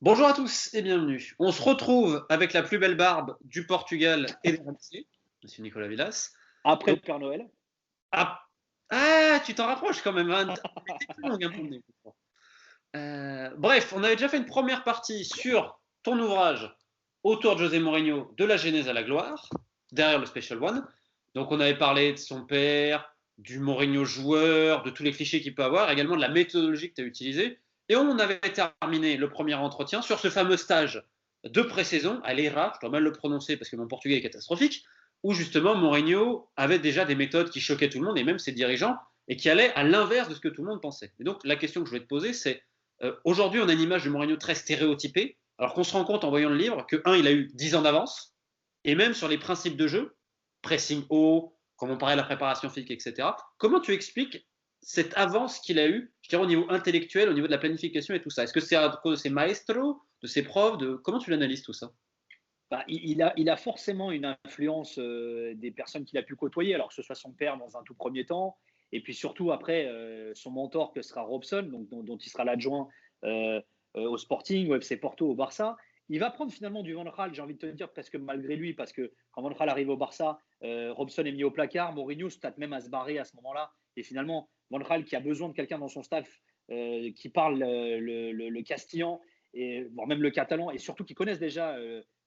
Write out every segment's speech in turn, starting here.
Bonjour à tous et bienvenue. On se retrouve avec la plus belle barbe du Portugal et des Antilles, Monsieur Nicolas Villas. Et Après on- le Père Noël. Ah, ah, tu t'en rapproches quand même, hein. T'es plus longue un peu le nez. Bref, on avait déjà fait une première partie sur ton ouvrage autour de José Mourinho, de la genèse à la gloire, derrière le Special One. Donc on avait parlé de son père, du Mourinho joueur, de tous les clichés qu'il peut avoir, également de la méthodologie que tu as utilisée. Et on avait terminé le premier entretien sur ce fameux stage de pré-saison à l'ERA, je dois mal le prononcer parce que mon portugais est catastrophique, où justement Mourinho avait déjà des méthodes qui choquaient tout le monde et même ses dirigeants et qui allaient à l'inverse de ce que tout le monde pensait. Et donc la question que je vais te poser, c'est aujourd'hui, on a une image de Mourinho très stéréotypée, alors qu'on se rend compte en voyant le livre que, il a eu 10 ans d'avance, et même sur les principes de jeu, pressing haut, comme on parlait de la préparation physique, etc. Comment tu expliques cette avance qu'il a eue, je dirais au niveau intellectuel, au niveau de la planification et tout ça? Est-ce que c'est à cause de ses maestros, de ses profs, comment tu l'analyses tout ça? Bah, il a forcément une influence des personnes qu'il a pu côtoyer, alors que ce soit son père dans un tout premier temps, et puis surtout après son mentor que sera Robson, donc, dont il sera l'adjoint euh, au Sporting, au FC Porto, au Barça. Il va prendre finalement du Van Gaal, j'ai envie de te dire, presque malgré lui, parce que quand Van Gaal arrive au Barça, Robson est mis au placard, Mourinho se tâte même à se barrer à ce moment-là, et finalement, Van Gaal qui a besoin de quelqu'un dans son staff qui parle le castillan, et, voire même le catalan, et surtout qui connaissent déjà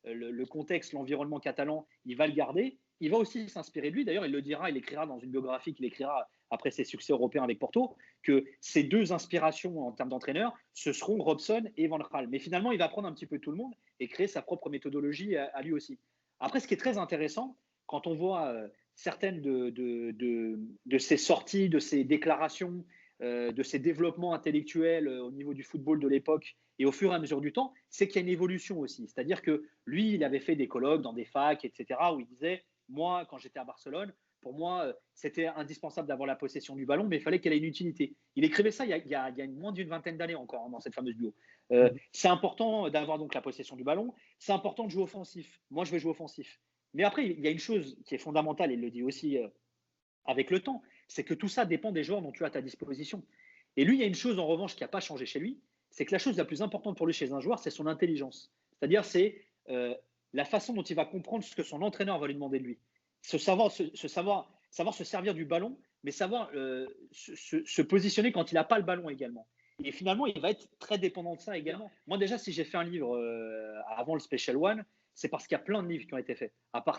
le contexte, l'environnement catalan, il va le garder. Il va aussi s'inspirer de lui. D'ailleurs, il le dira, il écrira dans une biographie qu'il écrira après ses succès européens avec Porto, que ses deux inspirations en termes d'entraîneur, ce seront Robson et Van Gaal. Mais finalement, il va prendre un petit peu tout le monde et créer sa propre méthodologie à lui aussi. Après, ce qui est très intéressant, quand on voit certaines de ses sorties, de ses déclarations, de ses développements intellectuels au niveau du football de l'époque et au fur et à mesure du temps, c'est qu'il y a une évolution aussi. C'est-à-dire que lui, il avait fait des colloques dans des facs, etc., où il disait, moi, quand j'étais à Barcelone, pour moi, c'était indispensable d'avoir la possession du ballon, mais il fallait qu'elle ait une utilité. Il écrivait ça il y a moins d'une vingtaine d'années encore, hein, dans cette fameuse bio. C'est important d'avoir donc la possession du ballon, c'est important de jouer offensif. Moi, je vais jouer offensif. Mais après, il y a une chose qui est fondamentale, et il le dit aussi avec le temps, c'est que tout ça dépend des joueurs dont tu as à ta disposition. Et lui, il y a une chose en revanche qui n'a pas changé chez lui, c'est que la chose la plus importante pour lui chez un joueur, c'est son intelligence. C'est-à-dire, c'est la façon dont il va comprendre ce que son entraîneur va lui demander de lui. Savoir se servir du ballon, mais savoir se positionner quand il n'a pas le ballon également. Et finalement, il va être très dépendant de ça également. Moi, déjà, si j'ai fait un livre avant le Special One, c'est parce qu'il y a plein de livres qui ont été faits,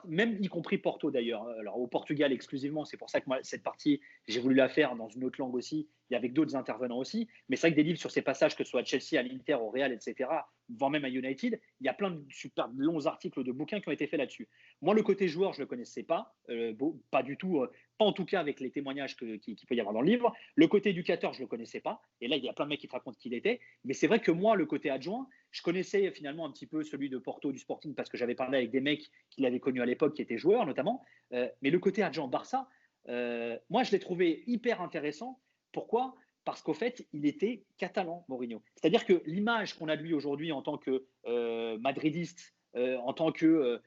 même y compris Porto d'ailleurs. Alors au Portugal exclusivement, c'est pour ça que moi, cette partie, j'ai voulu la faire dans une autre langue aussi, et avec d'autres intervenants aussi. Mais c'est vrai que des livres sur ces passages, que ce soit à Chelsea, à l'Inter, au Real, etc., voire même à United, il y a plein de super longs articles de bouquins qui ont été faits là-dessus. Moi, le côté joueur, je ne le connaissais pas, pas du tout, pas en tout cas avec les témoignages qu'il peut y avoir dans le livre. Le côté éducateur, je ne le connaissais pas. Et là, il y a plein de mecs qui te racontent qui il était. Mais c'est vrai que moi, le côté adjoint, je connaissais finalement un petit peu celui de Porto, du Sporting, parce que j'avais parlé avec des mecs qui l'avaient connu à l'époque, qui étaient joueurs notamment. Mais le côté adjoint Barça, moi, je l'ai trouvé hyper intéressant. Pourquoi? Parce qu'au fait, il était catalan, Mourinho. C'est-à-dire que l'image qu'on a de lui aujourd'hui en tant que madridiste, en tant que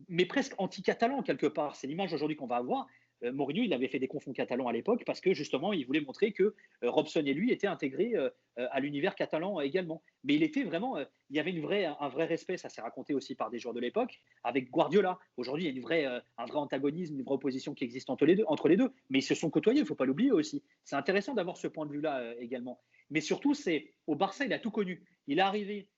mais presque anti-catalan quelque part, c'est l'image aujourd'hui qu'on va avoir. Mourinho, il avait fait des confonds catalans à l'époque parce que justement, il voulait montrer que Robson et lui étaient intégrés à l'univers catalan également. Mais il était vraiment, il y avait un vrai respect, ça s'est raconté aussi par des joueurs de l'époque, avec Guardiola. Aujourd'hui, il y a un vrai antagonisme, une vraie opposition qui existe entre les deux. Mais ils se sont côtoyés, il ne faut pas l'oublier aussi. C'est intéressant d'avoir ce point de vue-là également. Mais surtout, c'est au Barça, il a tout connu. Il est arrivé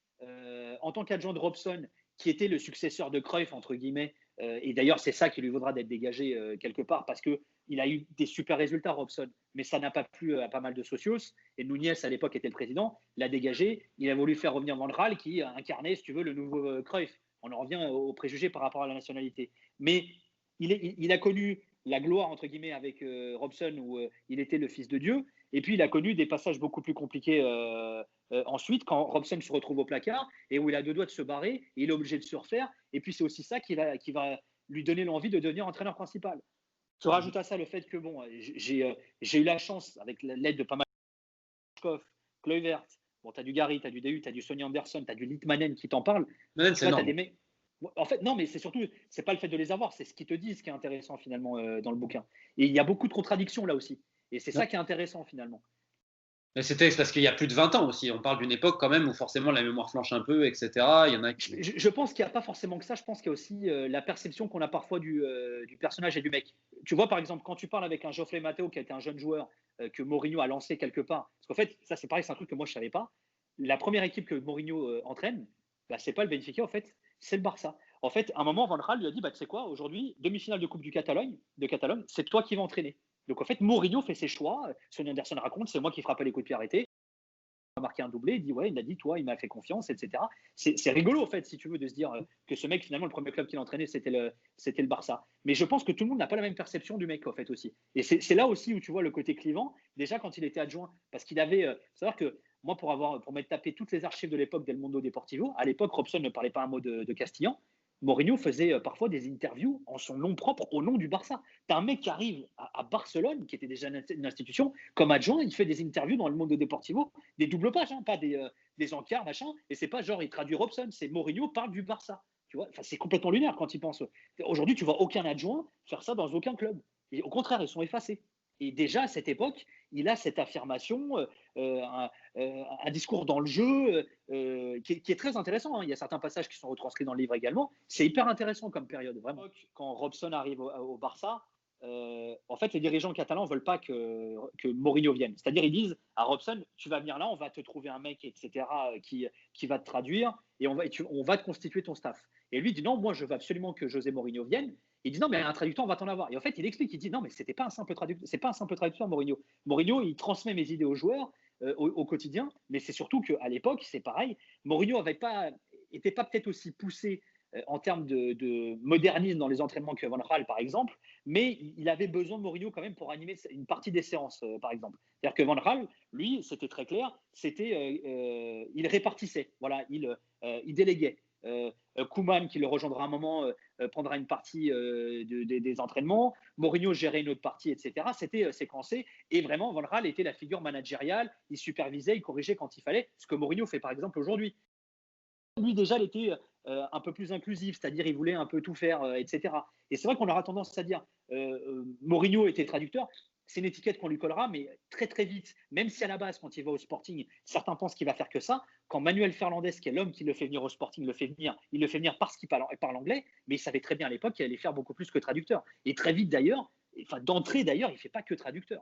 en tant qu'adjoint de Robson, qui était le successeur de Cruyff, entre guillemets. Et d'ailleurs, c'est ça qui lui vaudra d'être dégagé quelque part, parce qu'il a eu des super résultats, Robson. Mais ça n'a pas plu à pas mal de socios. Et Nunez, à l'époque, était le président, l'a dégagé. Il a voulu faire revenir Van Gaal, qui incarnait, si tu veux, le nouveau Cruyff. On en revient aux préjugés par rapport à la nationalité. Mais il a connu la gloire, entre guillemets, avec Robson, où il était le fils de Dieu. Et puis, il a connu des passages beaucoup plus compliqués ensuite, quand Robson se retrouve au placard et où il a deux doigts de se barrer, et il est obligé de se refaire. Et puis, c'est aussi ça qui va lui donner l'envie de devenir entraîneur principal. Tu rajoutes à ça le fait que, bon, j'ai eu la chance, avec l'aide de pas mal de Koff, Kluivert, bon, tu as du Gary, tu as du DU, tu as du Sonny Anderson, tu as du Litmanen qui t'en parle. Même, Tu c'est vois, tu as énorme. des mecs. En fait, non, mais c'est surtout, c'est pas le fait de les avoir, c'est ce qu'ils te disent qui est intéressant finalement dans le bouquin. Et il y a beaucoup de contradictions là aussi. Et c'est ça qui est intéressant finalement. Mais c'était parce qu'il y a plus de 20 ans aussi. On parle d'une époque quand même où forcément la mémoire flanche un peu, etc. Il y en a qui. Je pense qu'il n'y a pas forcément que ça. Je pense qu'il y a aussi la perception qu'on a parfois du personnage et du mec. Tu vois, par exemple, quand tu parles avec un Geoffrey Mateo, qui a été un jeune joueur que Mourinho a lancé quelque part, parce qu'en fait, ça c'est pareil, c'est un truc que moi je ne savais pas. La première équipe que Mourinho entraîne, bah, c'est pas le Benfica, en fait, c'est le Barça. En fait, à un moment, Van Gaal lui a dit, bah, tu sais quoi, aujourd'hui, demi-finale de Coupe de Catalogne, c'est toi qui vas entraîner. Donc en fait, Mourinho fait ses choix. Sonny Anderson raconte, c'est moi qui frappais les coups de pied arrêtés. A marqué un doublé, il dit ouais, il a dit toi, il m'a fait confiance, etc. C'est rigolo en fait, si tu veux, de se dire que ce mec finalement le premier club qu'il entraînait c'était le Barça. Mais je pense que tout le monde n'a pas la même perception du mec en fait aussi. Et c'est là aussi où tu vois le côté clivant. Déjà quand il était adjoint, parce qu'il avait, savoir que moi pour m'être tapé toutes les archives de l'époque d'El Mundo Deportivo, à l'époque Robson ne parlait pas un mot de castillan. Mourinho faisait parfois des interviews en son nom propre au nom du Barça. T'as un mec qui arrive à Barcelone, qui était déjà une institution, comme adjoint, il fait des interviews dans le Mundo Deportivo, des doubles pages, hein, pas des encarts, machin. Et c'est pas genre il traduit Robson, c'est Mourinho parle du Barça. Tu vois, enfin, c'est complètement lunaire quand il pense. Aujourd'hui, tu vois aucun adjoint faire ça dans aucun club. Et au contraire, ils sont effacés. Et déjà à cette époque, il a cette affirmation, un discours dans le jeu qui est très intéressant. Hein. Il y a certains passages qui sont retranscrits dans le livre également. C'est hyper intéressant comme période, vraiment. Quand Robson arrive au Barça, en fait, les dirigeants catalans ne veulent pas que Mourinho vienne. C'est-à-dire, ils disent à Robson, tu vas venir là, on va te trouver un mec, etc., qui va te traduire et on va te constituer ton staff. Et lui dit non, moi, je veux absolument que José Mourinho vienne. Il dit non, mais un traducteur, on va t'en avoir. Et en fait, il explique, il dit non, mais c'était pas un simple traducteur, c'est pas un simple traducteur, Mourinho. Mourinho, il transmet mes idées aux joueurs au quotidien, mais c'est surtout qu'à l'époque, c'est pareil. Mourinho n'était pas peut-être aussi poussé en termes de modernisme dans les entraînements que Van Gaal, par exemple, mais il avait besoin de Mourinho quand même pour animer une partie des séances, par exemple. C'est-à-dire que Van Gaal, lui, c'était très clair, il répartissait, voilà, il déléguait. Koeman, qui le rejoindra un moment, prendra une partie des entraînements. Mourinho gérait une autre partie, etc. C'était séquencé. Et vraiment, Van Gaal était la figure managériale. Il supervisait, il corrigeait quand il fallait. Ce que Mourinho fait, par exemple, aujourd'hui. Lui, déjà, il était un peu plus inclusif, c'est-à-dire il voulait un peu tout faire, etc. Et c'est vrai qu'on aura tendance à dire Mourinho était traducteur. C'est une étiquette qu'on lui collera, mais très très vite, même si à la base, quand il va au Sporting, certains pensent qu'il va faire que ça, quand Manuel Fernandez, qui est l'homme qui le fait venir au Sporting, il le fait venir parce qu'il parle anglais, mais il savait très bien à l'époque qu'il allait faire beaucoup plus que traducteur. Et très vite d'ailleurs, enfin d'entrée d'ailleurs, il ne fait pas que traducteur.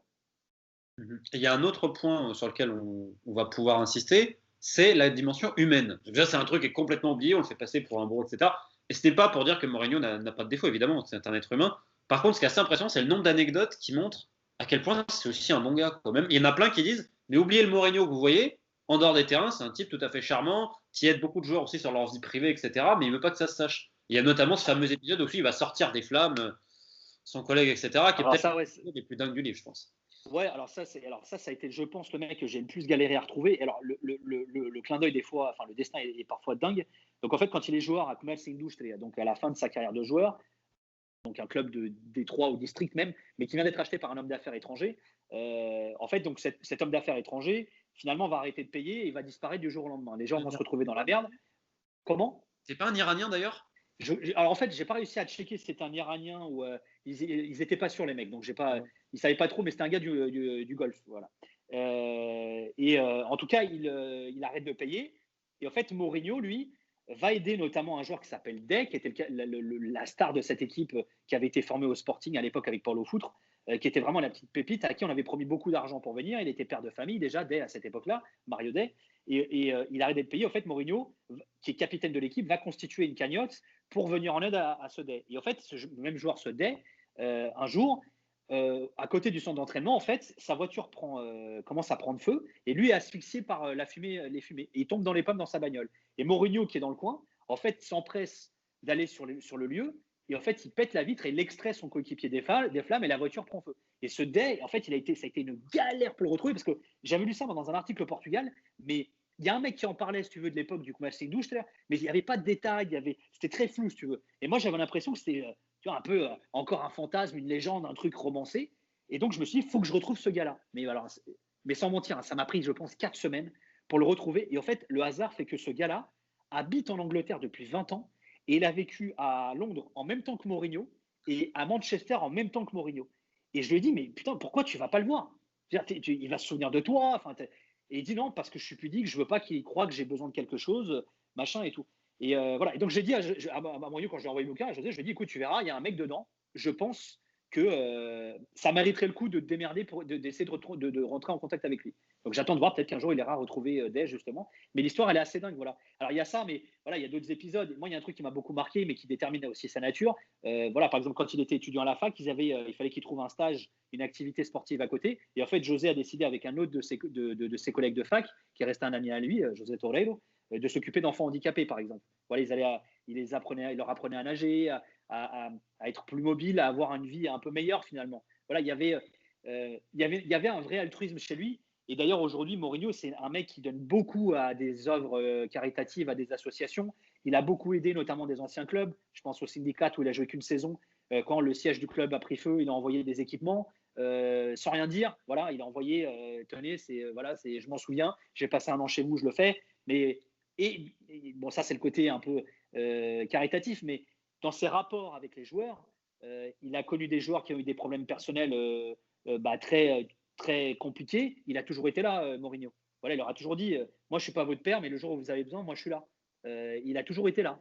Il y a un autre point sur lequel on va pouvoir insister, c'est la dimension humaine. Déjà, c'est un truc qui est complètement oublié, on le fait passer pour un bourreau, etc. Et ce n'est pas pour dire que Mourinho n'a pas de défaut, évidemment, c'est un être humain. Par contre, ce qui est assez impressionnant, c'est le nombre d'anecdotes qui montrent à quel point c'est aussi un bon gars. Quand même. Il y en a plein qui disent, mais oubliez le Mourinho que vous voyez, en dehors des terrains, c'est un type tout à fait charmant, qui aide beaucoup de joueurs aussi sur leur vie privée, etc. Mais il ne veut pas que ça se sache. Il y a notamment ce fameux épisode où il va sortir des flammes, son collègue, etc., qui est peut-être l'un des plus dingues du livre, je pense. Ouais, alors ça a été, je pense, le mec que j'ai le plus galéré à retrouver. Alors, le clin d'œil, des fois, enfin, le destin est parfois dingue. Donc, en fait, quand il est joueur à Commerce Industria, donc à la fin de sa carrière de joueur, donc un club de Détroit ou district même, mais qui vient d'être acheté par un homme d'affaires étranger, en fait, donc cet homme d'affaires étranger, finalement, va arrêter de payer et va disparaître du jour au lendemain. Les gens vont se retrouver dans la merde. Comment? C'est pas un Iranien d'ailleurs? Alors en fait, j'ai pas réussi à checker si c'était un Iranien ou ils étaient pas sûrs les mecs, donc ils savaient pas trop, mais c'était un gars du Golfe, voilà. En tout cas, il arrête de payer. Et en fait, Mourinho, lui, va aider notamment un joueur qui s'appelle Day, qui était la star de cette équipe qui avait été formée au Sporting à l'époque avec Paulo Foutre, qui était vraiment la petite pépite à qui on avait promis beaucoup d'argent pour venir. Il était père de famille déjà, Day à cette époque-là, Mario Day. Il arrête de payer. En fait, Mourinho, qui est capitaine de l'équipe, va constituer une cagnotte pour venir en aide à ce Day. Et en fait, ce même joueur, ce Day, un jour, à côté du centre d'entraînement, en fait, sa voiture commence à prendre feu et lui est asphyxié par les fumées. Et il tombe dans les pommes dans sa bagnole. Et Mourinho, qui est dans le coin, en fait, s'empresse d'aller sur le lieu et en fait, il pète la vitre et il extrait son coéquipier des flammes et la voiture prend feu. Et ce Day, en fait, ça a été une galère pour le retrouver parce que j'avais lu ça dans un article au Portugal, mais il y a un mec qui en parlait, si tu veux, de l'époque du Commerce Douche, mais il n'y avait pas de détails, c'était très flou, si tu veux. Et moi, j'avais l'impression que c'était tu vois, un peu encore un fantasme, une légende, un truc romancé. Et donc, je me suis dit, il faut que je retrouve ce gars-là. Mais sans mentir, hein, ça m'a pris, je pense, 4 semaines pour le retrouver. Et en fait, le hasard fait que ce gars-là habite en Angleterre depuis 20 ans et il a vécu à Londres en même temps que Mourinho et à Manchester en même temps que Mourinho. Et je lui ai dit, mais putain, pourquoi tu ne vas pas le voir? Il va se souvenir de toi. Enfin, Et il dit non, parce que je suis pudique, je veux pas qu'il croie que j'ai besoin de quelque chose, machin et tout. Et voilà. Et donc j'ai dit à Mourinho, quand je lui ai envoyé le bouquin, je lui ai dit, écoute, tu verras, il y a un mec dedans. Je pense que ça mériterait le coup de te démerder pour d'essayer de rentrer en contact avec lui. Donc j'attends de voir, peut-être qu'un jour il ira retrouver Dej justement. Mais l'histoire, elle est assez dingue, voilà. Alors il y a ça, mais voilà, il y a d'autres épisodes. Moi, il y a un truc qui m'a beaucoup marqué, mais qui détermine aussi sa nature. Voilà, par exemple, quand il était étudiant à la fac, il fallait qu'il trouve un stage, une activité sportive à côté. Et en fait, José a décidé avec un autre de ses collègues de fac, qui reste un ami à lui, José Torreiro, de s'occuper d'enfants handicapés, par exemple. Voilà, il leur apprenait à nager, à être plus mobile, à avoir une vie un peu meilleure finalement. Voilà, il y avait un vrai altruisme chez lui. Et d'ailleurs, aujourd'hui, Mourinho, c'est un mec qui donne beaucoup à des œuvres caritatives, à des associations. Il a beaucoup aidé notamment des anciens clubs. Je pense au Syndicat où il a joué qu'une saison. Quand le siège du club a pris feu, il a envoyé des équipements. Sans rien dire, voilà, il a envoyé, tenez, je m'en souviens, j'ai passé un an chez vous, je le fais. Mais bon, ça c'est le côté un peu caritatif, mais dans ses rapports avec les joueurs, il a connu des joueurs qui ont eu des problèmes personnels très, très compliqués. Il a toujours été là, Mourinho. Voilà, il leur a toujours dit moi, je ne suis pas votre père, mais le jour où vous avez besoin, moi, je suis là. Il a toujours été là.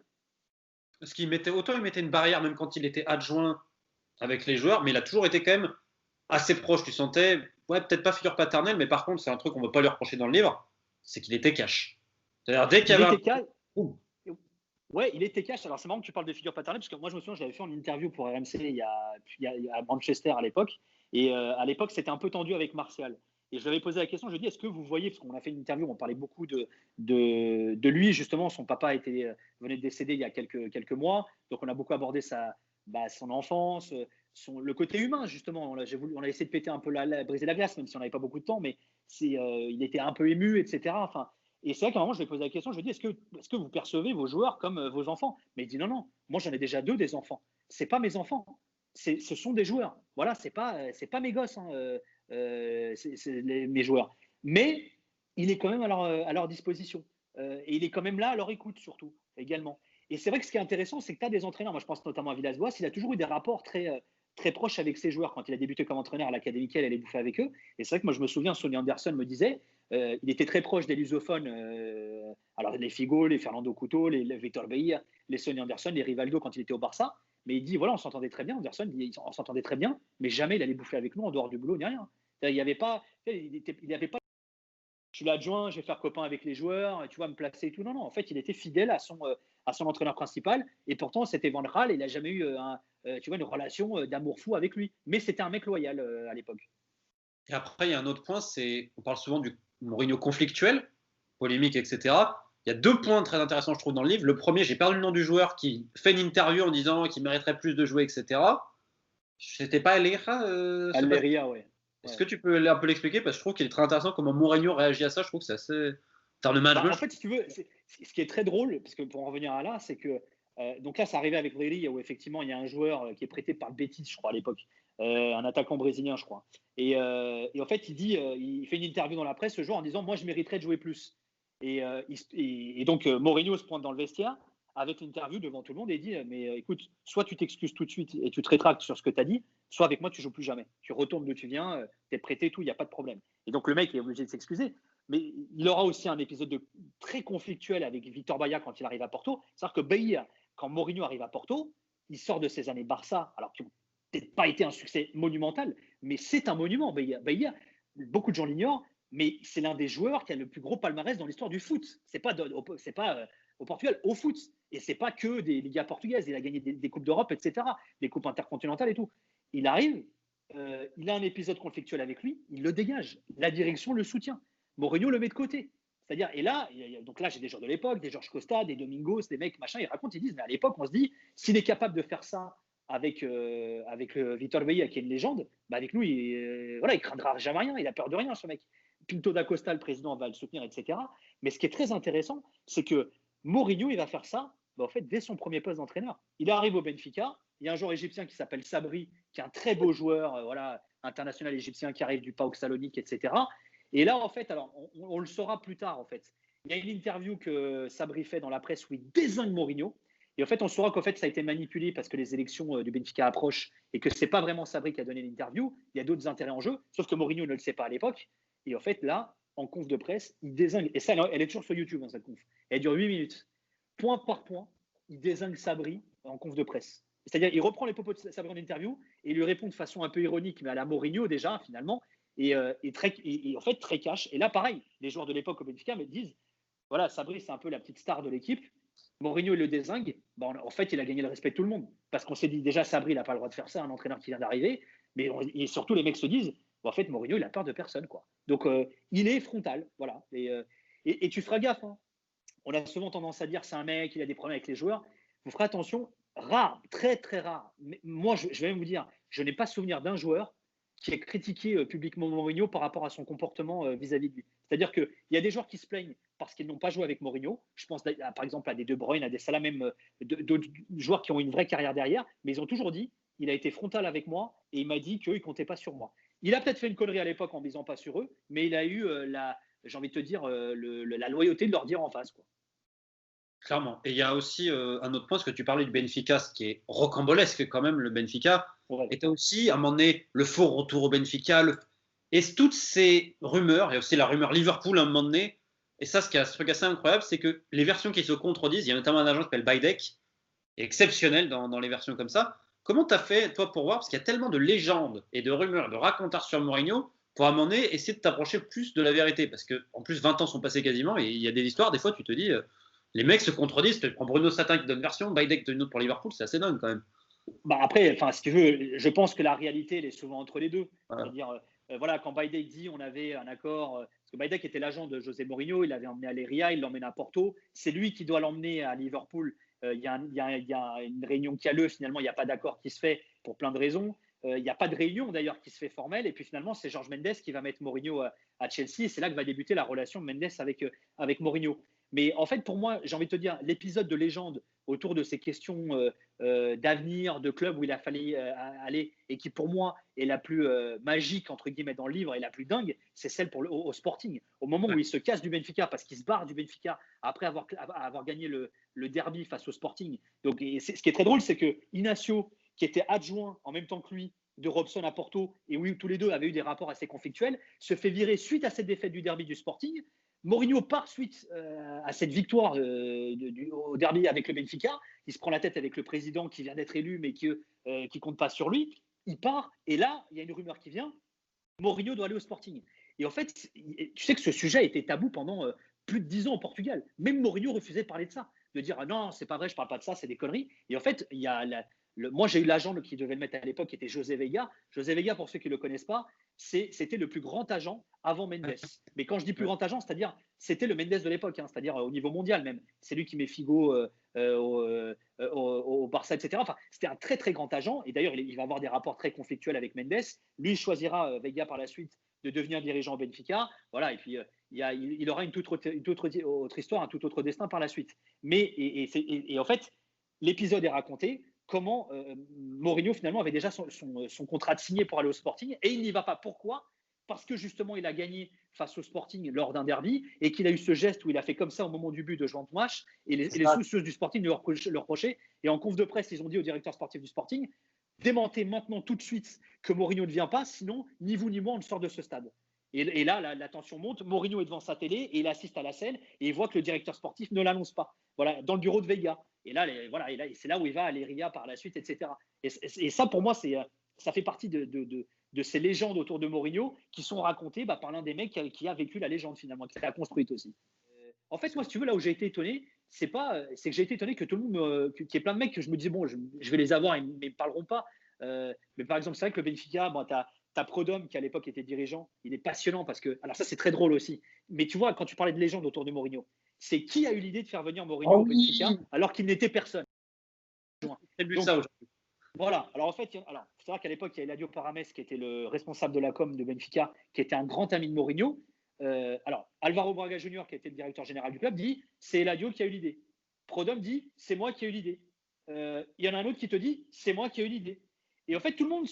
Parce autant il mettait une barrière, même quand il était adjoint avec les joueurs, mais il a toujours été quand même assez proche. Tu sentais, ouais, peut-être pas figure paternelle, mais par contre, c'est un truc qu'on ne veut pas lui reprocher dans le livre, c'est qu'il était cash. C'est-à-dire, dès qu'il y avait Ouais, il était cash. Alors, c'est marrant que tu parles de figure paternelle, parce que moi, je me souviens, j'avais fait une interview pour RMC à Manchester à l'époque. Et à l'époque, c'était un peu tendu avec Martial. Et je lui avais posé la question, je lui ai dit, est-ce que vous voyez, parce qu'on a fait une interview, on parlait beaucoup de lui, justement, son papa venait de décéder il y a quelques mois. Donc, on a beaucoup abordé son enfance, le côté humain, justement. On a essayé de péter un peu briser la glace, même si on n'avait pas beaucoup de temps, mais il était un peu ému, etc. Enfin, et c'est vrai qu'à un moment, je lui ai posé la question, je lui ai dit, est-ce que vous percevez vos joueurs comme vos enfants? Mais il dit, non, non, moi j'en ai déjà 2 des enfants. C'est pas mes enfants, ce sont des joueurs. Voilà, c'est pas mes gosses, hein, mes joueurs. Mais il est quand même à leur disposition. Et il est quand même là à leur écoute, surtout, également. Et c'est vrai que ce qui est intéressant, c'est que tu as des entraîneurs, moi je pense notamment à Villas-Boas, il a toujours eu des rapports très proches avec ses joueurs. Quand il a débuté comme entraîneur à l'Académie, elle allait bouffer avec eux. Et c'est vrai que moi je me souviens, Sonny Anderson me disait, il était très proche des lusophones, alors les Figo, les Fernando Couto, les Victor Bahia, les Sonny Anderson, les Rivaldo quand il était au Barça. Mais il dit voilà, on s'entendait très bien. Anderson, on s'entendait très bien, mais jamais il allait bouffer avec nous en dehors du boulot ni rien. Il n'y avait pas, il avait pas. Je suis l'adjoint, je vais faire copain avec les joueurs, tu vas me placer et tout. Non, non. En fait, il était fidèle à son entraîneur principal. Et pourtant, c'était Van Gaal. Il n'a jamais eu une relation d'amour fou avec lui. Mais c'était un mec loyal à l'époque. Et après, il y a un autre point, on parle souvent du Mourinho conflictuel, polémique, etc. Il y a 2 points très intéressants, je trouve, dans le livre. Le premier, j'ai perdu le nom du joueur qui fait une interview en disant qu'il mériterait plus de jouer, etc. C'était pas Alera Almeria, ouais. Est-ce que tu peux un peu l'expliquer? Parce que je trouve qu'il est très intéressant comment Mourinho réagit à ça. Je trouve que c'est assez. En de en fait, si tu veux, ce qui est très drôle, parce que pour en revenir à là, c'est que donc là, ça arrivait avec Riri, où effectivement, il y a un joueur qui est prêté par le Betis, je crois, à l'époque, un attaquant brésilien, je crois. Et en fait, il fait une interview dans la presse ce jour en disant, moi, je mériterais de jouer plus. Et donc, Mourinho se pointe dans le vestiaire avec l'interview devant tout le monde et dit, mais écoute, soit tu t'excuses tout de suite et tu te rétractes sur ce que tu as dit, soit avec moi, tu joues plus jamais. Tu retournes d'où tu viens, tu es prêté, tout, il n'y a pas de problème. Et donc, le mec est obligé de s'excuser. Mais il aura aussi un épisode très conflictuel avec Victor Baía quand il arrive à Porto. C'est-à-dire que Baía, quand Mourinho arrive à Porto, il sort de ses années Barça, alors qui n'ont peut-être pas été un succès monumental, mais c'est un monument, Baía. Baía, beaucoup de gens l'ignorent, mais c'est l'un des joueurs qui a le plus gros palmarès dans l'histoire du foot. C'est pas au Portugal, au foot. Et c'est pas que des Ligas portugaises. Il a gagné des Coupes d'Europe, etc., des Coupes intercontinentales et tout. Il arrive, il a un épisode conflictuel avec lui, il le dégage. La direction le soutient. Mourinho le met de côté. C'est-à-dire, et là, donc là, j'ai des joueurs de l'époque, des Georges Costa, des Domingos, des mecs, machin, ils racontent, ils disent, mais à l'époque, on se dit, s'il est capable de faire ça avec Vitor Baía, qui est une légende, bah avec nous, il craindra jamais rien, il a peur de rien, ce mec. Pinto da Costa, le président, va le soutenir, etc. Mais ce qui est très intéressant, c'est que Mourinho, il va faire ça, en fait, dès son premier poste d'entraîneur. Il arrive au Benfica, il y a un joueur égyptien qui s'appelle Sabri, qui est un très beau joueur, international égyptien qui arrive du PAOK Salonique, etc. Et là, en fait, alors, on le saura plus tard, en fait. Il y a une interview que Sabri fait dans la presse où il désigne Mourinho. Et en fait, on saura qu'en fait, ça a été manipulé parce que les élections du Benfica approchent et que ce n'est pas vraiment Sabri qui a donné l'interview. Il y a d'autres intérêts en jeu, sauf que Mourinho ne le sait pas à l'époque. Et en fait, là, en conf de presse, il dézingue. Et ça, elle est toujours sur YouTube, cette conf. Elle dure 8 minutes. Point par point, il dézingue Sabri en conf de presse. C'est-à-dire, il reprend les propos de Sabri en interview et il lui répond de façon un peu ironique, mais à la Mourinho déjà, finalement, et en fait très cash. Et là, pareil, les joueurs de l'époque au Benfica me disent, voilà, Sabri, c'est un peu la petite star de l'équipe. Mourinho, il le dézingue. Bon, en fait, il a gagné le respect de tout le monde. Parce qu'on s'est dit, déjà, Sabri, il n'a pas le droit de faire ça, un entraîneur qui vient d'arriver. Mais et surtout, les mecs se disent, en fait, Mourinho, il a peur de personne, quoi. Donc, il est frontal, voilà. Et tu feras gaffe, hein. On a souvent tendance à dire, c'est un mec, il a des problèmes avec les joueurs. Vous ferez attention, rare, très, très rare. Mais moi, je vais même vous dire, je n'ai pas souvenir d'un joueur qui ait critiqué publiquement Mourinho par rapport à son comportement vis-à-vis de lui. C'est-à-dire qu'il y a des joueurs qui se plaignent parce qu'ils n'ont pas joué avec Mourinho. Je pense par exemple à des De Bruyne, à des Salah, même d'autres joueurs qui ont une vraie carrière derrière, mais ils ont toujours dit, il a été frontal avec moi et il m'a dit qu'eux, ils ne comptaient pas sur moi. Il a peut-être fait une connerie à l'époque en misant pas sur eux, mais il a eu j'ai envie de te dire, la loyauté de leur dire en face, quoi. Clairement. Et il y a aussi un autre point, parce que tu parlais du Benfica, ce qui est rocambolesque quand même, le Benfica. Ouais. Et tu as aussi, à un moment donné, le faux retour au Benfica. Et toutes ces rumeurs, il y a aussi la rumeur Liverpool à un moment donné. Et ça, ce truc assez incroyable, c'est que les versions qui se contredisent, il y a notamment un agent qui s'appelle Baidek, exceptionnel dans les versions comme ça. Comment tu as fait, toi, pour voir, parce qu'il y a tellement de légendes et de rumeurs, de racontars sur Mourinho, pour à un moment donné essayer de t'approcher plus de la vérité? Parce qu'en plus, 20 ans sont passés quasiment, et il y a des histoires, des fois, tu te dis, les mecs se contredisent. Tu prends Bruno Satin qui donne une version, Baidek donne une autre pour Liverpool, c'est assez dingue quand même. Bah après, si tu veux, je pense que la réalité, elle est souvent entre les deux. Voilà. C'est-à-dire, voilà, quand Baidek dit on avait un accord, parce que Baidek était l'agent de José Mourinho, il l'avait emmené à Leiria, il l'emmène à Porto, c'est lui qui doit l'emmener à Liverpool. Il y, a une réunion qui a lieu, finalement, il n'y a pas d'accord qui se fait pour plein de raisons. Il n'y a pas de réunion d'ailleurs qui se fait formelle, et puis finalement, c'est Jorge Mendes qui va mettre Mourinho à Chelsea, et c'est là que va débuter la relation de Mendes avec Mourinho. Mais en fait, pour moi, j'ai envie de te dire, l'épisode de légende autour de ces questions d'avenir, de club où il a fallu aller, et qui pour moi est la plus magique, entre guillemets, dans le livre et la plus dingue, c'est celle au Sporting. Au moment où il se casse du Benfica, parce qu'il se barre du Benfica après avoir gagné le derby face au Sporting. Donc, ce qui est très drôle, c'est que Inacio, qui était adjoint en même temps que lui de Robson à Porto, et où tous les deux avaient eu des rapports assez conflictuels, se fait virer suite à cette défaite du derby du Sporting. Mourinho part suite à cette victoire au derby avec le Benfica. Il se prend la tête avec le président qui vient d'être élu, mais qui ne compte pas sur lui. Il part, et là, il y a une rumeur qui vient. Mourinho doit aller au Sporting. Et en fait, tu sais que ce sujet a été tabou pendant plus de 10 ans au Portugal. Même Mourinho refusait de parler de ça, de dire ah non, c'est pas vrai, je parle pas de ça, c'est des conneries. Et en fait, il y a moi, j'ai eu l'agent qui devait le mettre à l'époque, qui était José Veiga. José Veiga, pour ceux qui ne le connaissent pas, c'était le plus grand agent avant Mendes. Mais quand je dis plus grand agent, c'est-à-dire c'était le Mendes de l'époque, hein, c'est-à-dire au niveau mondial même. C'est lui qui met Figo au Barça, etc. Enfin, c'était un très très grand agent. Et d'ailleurs, il va avoir des rapports très conflictuels avec Mendes. Lui, il choisira Veiga par la suite de devenir dirigeant au Benfica. Voilà, et puis il aura une toute autre histoire, un tout autre destin par la suite. Mais et en fait, l'épisode est raconté comment Mourinho finalement avait déjà son contrat de signé pour aller au Sporting et il n'y va pas. Pourquoi? Parce que justement il a gagné face au Sporting lors d'un derby et qu'il a eu ce geste où il a fait comme ça au moment du but de João Tomás et les soucieuses du Sporting le reprochaient. Et en conf de presse, ils ont dit au directeur sportif du Sporting: démentez maintenant tout de suite que Mourinho ne vient pas, sinon ni vous ni moi on ne sort de ce stade. Et là, la tension monte. Mourinho est devant sa télé et il assiste à la scène et il voit que le directeur sportif ne l'annonce pas. Voilà, dans le bureau de Veiga. Et là, c'est là où il va à Leiria par la suite, etc. Et ça, pour moi, ça fait partie de ces légendes autour de Mourinho qui sont racontées par l'un des mecs qui a vécu la légende finalement, qui l'a construite aussi. En fait, moi, si tu veux, là où j'ai été étonné, c'est que j'ai été étonné que tout le monde, qu'il y ait plein de mecs que je me disais, bon, je vais les avoir, mais ils ne me parleront pas. Mais par exemple, c'est vrai que le Benfica, tu as Prodome qui à l'époque était dirigeant. Il est passionnant parce que, alors ça c'est très drôle aussi. Mais tu vois, quand tu parlais de légende autour de Mourinho, c'est qui a eu l'idée de faire venir Mourinho au Benfica alors qu'il n'était personne. Donc, voilà. Alors en fait, il faut savoir qu'à l'époque, il y a Eladio Parames qui était le responsable de la com de Benfica, qui était un grand ami de Mourinho. Alors Alvaro Braga Junior, qui était le directeur général du club, dit c'est Eladio qui a eu l'idée. Prodome dit c'est moi qui ai eu l'idée. Il y en a un autre qui te dit c'est moi qui ai eu l'idée. Et en fait, tout le monde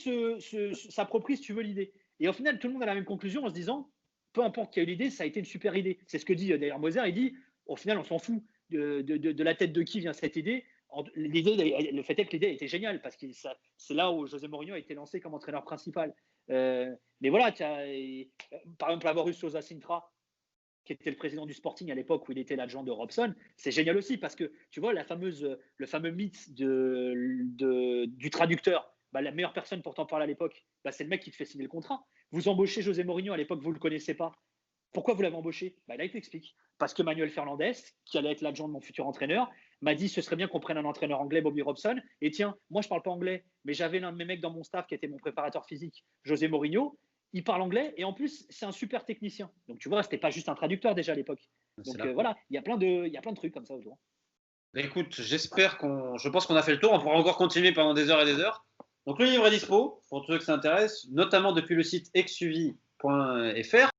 s'approprie, si tu veux, l'idée. Et au final, tout le monde a la même conclusion en se disant, peu importe qui a eu l'idée, ça a été une super idée. C'est ce que dit d'ailleurs Moser. Il dit, au final, on s'en fout de la tête de qui vient cette idée. Le fait est que l'idée était géniale parce que c'est là où José Mourinho a été lancé comme entraîneur principal. Mais voilà, par exemple, avoir eu Sousa Sintra, qui était le président du Sporting à l'époque où il était l'adjoint de Robson, c'est génial aussi parce que tu vois le fameux mythe du traducteur. Bah, la meilleure personne pour t'en parler à l'époque, bah, c'est le mec qui te fait signer le contrat. Vous embauchez José Mourinho à l'époque, vous ne le connaissez pas. Pourquoi vous l'avez embauché? Bah, là, il t'explique. Parce que Manuel Fernandez, qui allait être l'adjoint de mon futur entraîneur, m'a dit ce serait bien qu'on prenne un entraîneur anglais, Bobby Robson. Et tiens, moi, je ne parle pas anglais, mais j'avais l'un de mes mecs dans mon staff qui était mon préparateur physique, José Mourinho. Il parle anglais et en plus, c'est un super technicien. Donc, tu vois, ce n'était pas juste un traducteur déjà à l'époque. Donc, voilà, il y a plein de trucs comme ça autour. Écoute, je pense qu'on a fait le tour. On pourra encore continuer pendant des heures et des heures. Donc, le livre est dispo pour tous ceux que ça intéresse, notamment depuis le site exuvi.fr.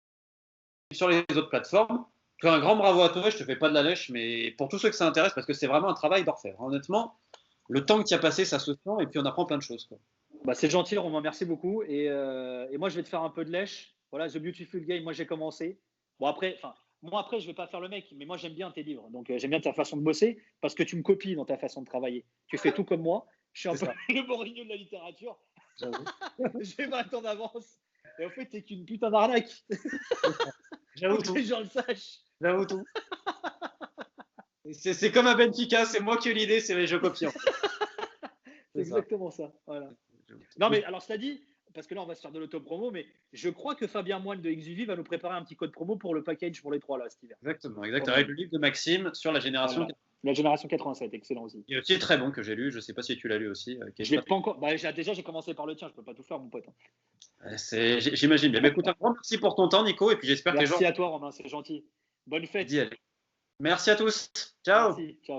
Sur les autres plateformes. Un grand bravo à toi, je te fais pas de la lèche, mais pour tous ceux que ça intéresse, parce que c'est vraiment un travail d'orfèvre. Honnêtement, le temps que tu as passé, ça se sent, et puis on apprend plein de choses. Quoi. Bah, c'est gentil, Romain, merci beaucoup. Et moi, je vais te faire un peu de lèche. Voilà, The Beautiful Game, moi, j'ai commencé. Bon, après, je vais pas faire le mec, mais moi, j'aime bien tes livres. Donc, j'aime bien ta façon de bosser, parce que tu me copies dans ta façon de travailler. Tu fais tout comme moi. Je suis un peu le Mourinho de la littérature. J'ai 20 ans d'avance. Et en fait, t'es qu'une putain d'arnaque. J'avoue tout. Que les gens le sachent. J'avoue tout. C'est comme à Benfica, c'est moi qui ai l'idée, c'est je copie. En fait. C'est exactement ça. Voilà. Non, mais alors, cela dit, parce que là, on va se faire de l'auto-promo, mais je crois que Fabien Moine de Exuvie va nous préparer un petit code promo pour le package pour les 3 là, cet hiver. Exactement. Avec le livre de Maxime sur la génération. Voilà. La génération 87, excellent aussi. Et aussi très bon que j'ai lu, je ne sais pas si tu l'as lu aussi. Je l'ai pas encore. Bah, déjà, j'ai commencé par le tien, je ne peux pas tout faire, mon pote. J'imagine bien. Mais écoute, un grand merci pour ton temps, Nico, et puis j'espère que les gens. Merci à toi, Romain, c'est gentil. Bonne fête. Merci à tous. Ciao. Merci. Ciao.